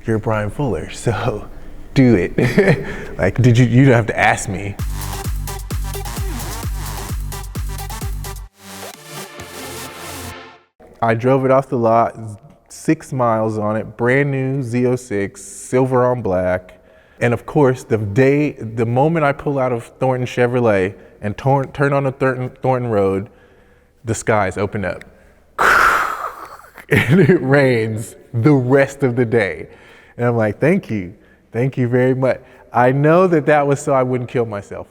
you're Bryan Fuller, so do it. Like, you don't have to ask me. I drove it off the lot, 6 miles on it, brand new Z06, silver on black. And of course, the moment I pull out of Thornton Chevrolet and turn on the Thornton Road, the skies open up. And it rains the rest of the day. And I'm like, thank you very much. I know that was so I wouldn't kill myself.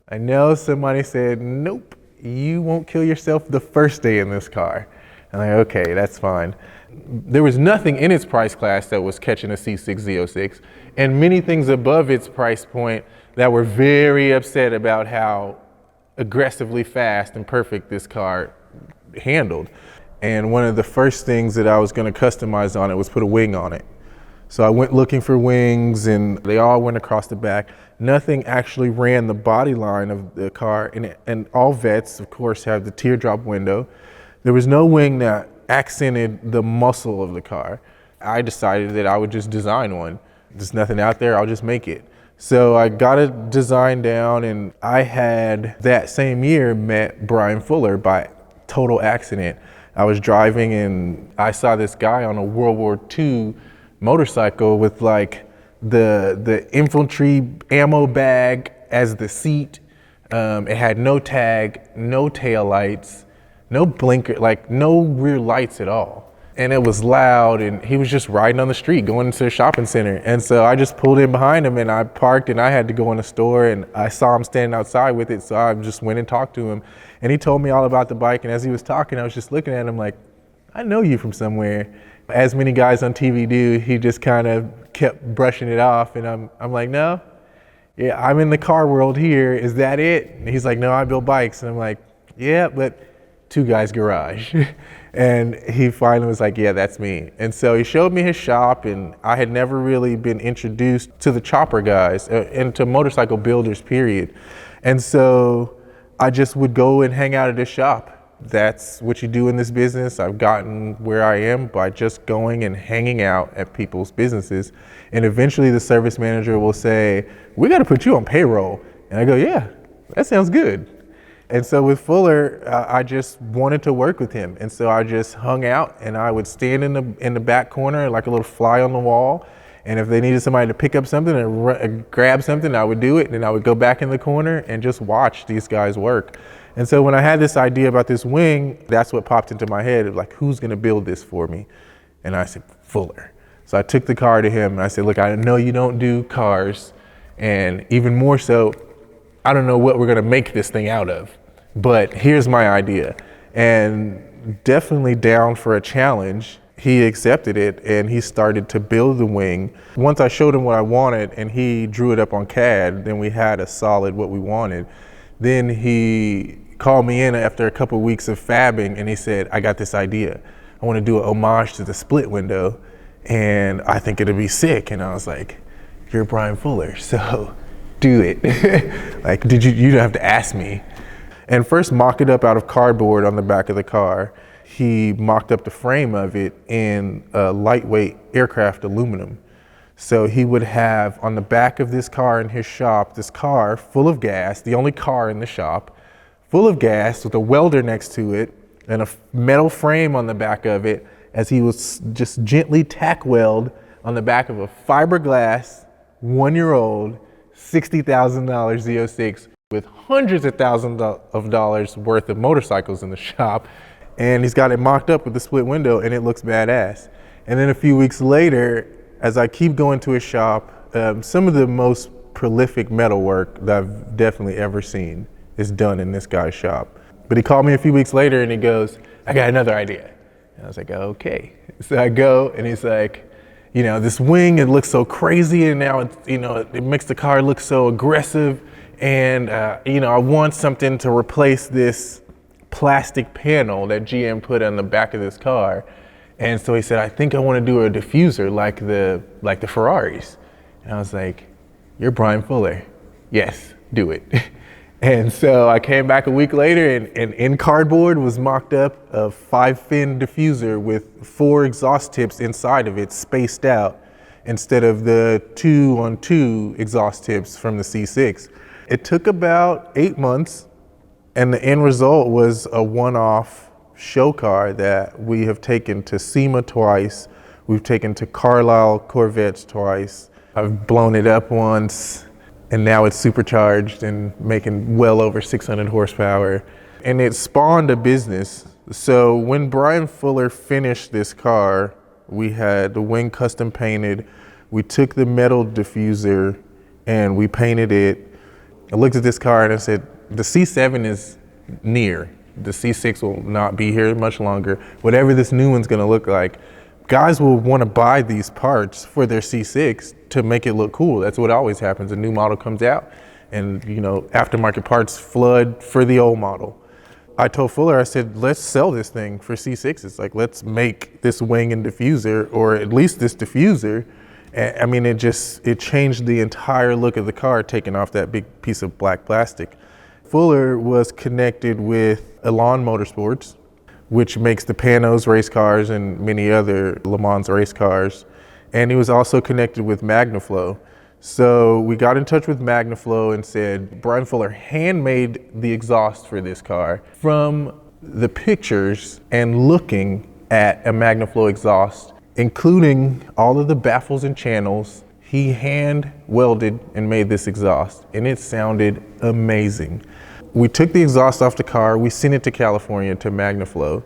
I know somebody said, nope, you won't kill yourself the first day in this car. I'm like, okay, that's fine. There was nothing in its price class that was catching a C6 Z06, and many things above its price point that were very upset about how aggressively fast and perfect this car handled. And one of the first things that I was going to customize on it was put a wing on it. So I went looking for wings, and they all went across the back. Nothing actually ran the body line of the car, and all vets, of course, have the teardrop window. There was no wing that accented the muscle of the car. I decided that I would just design one. There's nothing out there, I'll just make it. So I got a design down, and I had that same year met Bryan Fuller by total accident. I was driving and I saw this guy on a World War II motorcycle with like the infantry ammo bag as the seat. It had no tag, no tail lights, no blinker, like no rear lights at all. And it was loud, and he was just riding on the street going to the shopping center. And so I just pulled in behind him, and I parked, and I had to go in the store, and I saw him standing outside with it. So I just went and talked to him, and he told me all about the bike. And as he was talking, I was just looking at him like, I know you from somewhere. As many guys on TV do, he just kind of kept brushing it off. And I'm like, no, yeah, I'm in the car world here. Is that it? And he's like, no, I build bikes. And I'm like, yeah, but two guys' garage. And he finally was like, yeah, that's me. And so he showed me his shop, and I had never really been introduced to the chopper guys and to motorcycle builders, period. And so I just would go and hang out at his shop. That's what you do in this business. I've gotten where I am by just going and hanging out at people's businesses. And eventually the service manager will say, we got to put you on payroll. And I go, yeah, that sounds good. And so with Fuller, I just wanted to work with him. And so I just hung out, and I would stand in the back corner like a little fly on the wall. And if they needed somebody to pick up something and grab something, I would do it. And then I would go back in the corner and just watch these guys work. And so when I had this idea about this wing, that's what popped into my head of like, who's gonna build this for me? And I said, Fuller. So I took the car to him and I said, look, I know you don't do cars, and even more so, I don't know what we're gonna make this thing out of, but here's my idea. And definitely down for a challenge, he accepted it and he started to build the wing. Once I showed him what I wanted and he drew it up on CAD, then we had a solid what we wanted. Then he called me in after a couple of weeks of fabbing and he said, I got this idea. I wanna do an homage to the split window and I think it'll be sick. And I was like, you're Bryan Fuller, so do it. Like, you don't have to ask me. And first mocked it up out of cardboard on the back of the car. He mocked up the frame of it in lightweight aircraft aluminum. So he would have on the back of this car in his shop, this car full of gas, the only car in the shop, full of gas with a welder next to it and a metal frame on the back of it as he was just gently tack weld on the back of a fiberglass, 1-year-old, $60,000 Z06 with hundreds of thousands of dollars worth of motorcycles in the shop. And he's got it mocked up with the split window and it looks badass. And then a few weeks later, as I keep going to his shop, some of the most prolific metal work that I've definitely ever seen is done in this guy's shop. But he called me a few weeks later and he goes, I got another idea. And I was like, okay. So I go and he's like, you know, this wing, it looks so crazy and now it's, you know, it makes the car look so aggressive. And, you know, I want something to replace this plastic panel that GM put on the back of this car. And so he said, I think I want to do a diffuser like the Ferraris. And I was like, you're Bryan Fuller. Yes, do it. And so I came back a week later and in cardboard was mocked up a 5-fin diffuser with 4 exhaust tips inside of it spaced out. instead of the 2-on-2 exhaust tips from the C6. It took about 8 months, and the end result was a one-off Showcar that we have taken to SEMA twice. We've taken to Carlisle Corvettes twice. I've blown it up once, and now it's supercharged and making well over 600 horsepower. And it spawned a business. So when Bryan Fuller finished this car, we had the wing custom painted. We took the metal diffuser and we painted it. I looked at this car and I said, the C7 is near. The C6 will not be here much longer. Whatever this new one's gonna look like, guys will wanna buy these parts for their C6 to make it look cool. That's what always happens. A new model comes out and aftermarket parts flood for the old model. I told Fuller, I said, let's sell this thing for C6s. Like, let's make this wing and diffuser, or at least this diffuser. I mean, it changed the entire look of the car, taking off that big piece of black plastic. Fuller was connected with Elan Motorsports, which makes the Panos race cars and many other Le Mans race cars. And he was also connected with MagnaFlow. So we got in touch with MagnaFlow and said, Bryan Fuller handmade the exhaust for this car. From the pictures and looking at a MagnaFlow exhaust, including all of the baffles and channels, he hand welded and made this exhaust, and it sounded amazing. We took the exhaust off the car, we sent it to California to MagnaFlow.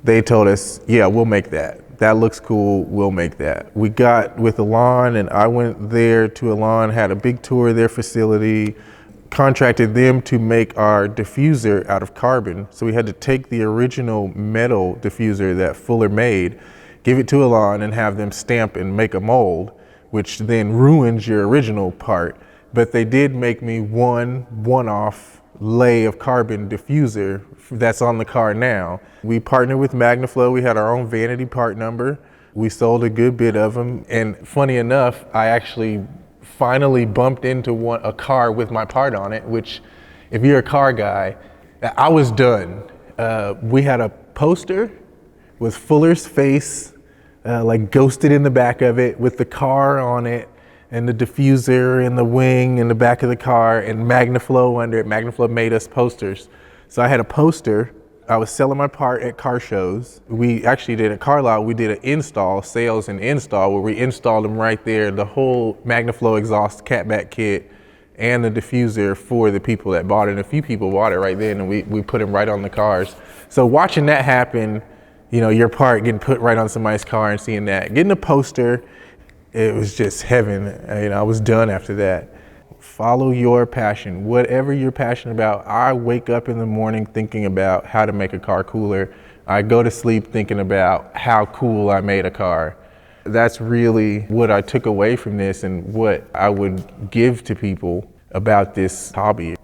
They told us, yeah, we'll make that. That looks cool, we'll make that. We got with Elan, and I went there to Elan, had a big tour of their facility, contracted them to make our diffuser out of carbon. So we had to take the original metal diffuser that Fuller made, give it to Elan, and have them stamp and make a mold, which then ruins your original part. But they did make me one-off lay of carbon diffuser that's on the car now. We partnered with MagnaFlow. We had our own vanity part number. We sold a good bit of them. And funny enough, I actually finally bumped into a car with my part on it, which if you're a car guy, I was done. We had a poster with Fuller's face like ghosted in the back of it with the car on it, and the diffuser and the wing in the back of the car, and MagnaFlow under it. MagnaFlow made us posters. So I had a poster. I was selling my part at car shows. We actually did at Carlisle, we did an install, sales and install, where we installed them right there, the whole MagnaFlow exhaust catback kit and the diffuser for the people that bought it. And a few people bought it right then, and we put them right on the cars. So watching that happen, your part getting put right on somebody's car and seeing that, getting a poster, it was just heaven. I was done after that. Follow your passion, whatever you're passionate about. I wake up in the morning thinking about how to make a car cooler. I go to sleep thinking about how cool I made a car. That's really what I took away from this and what I would give to people about this hobby.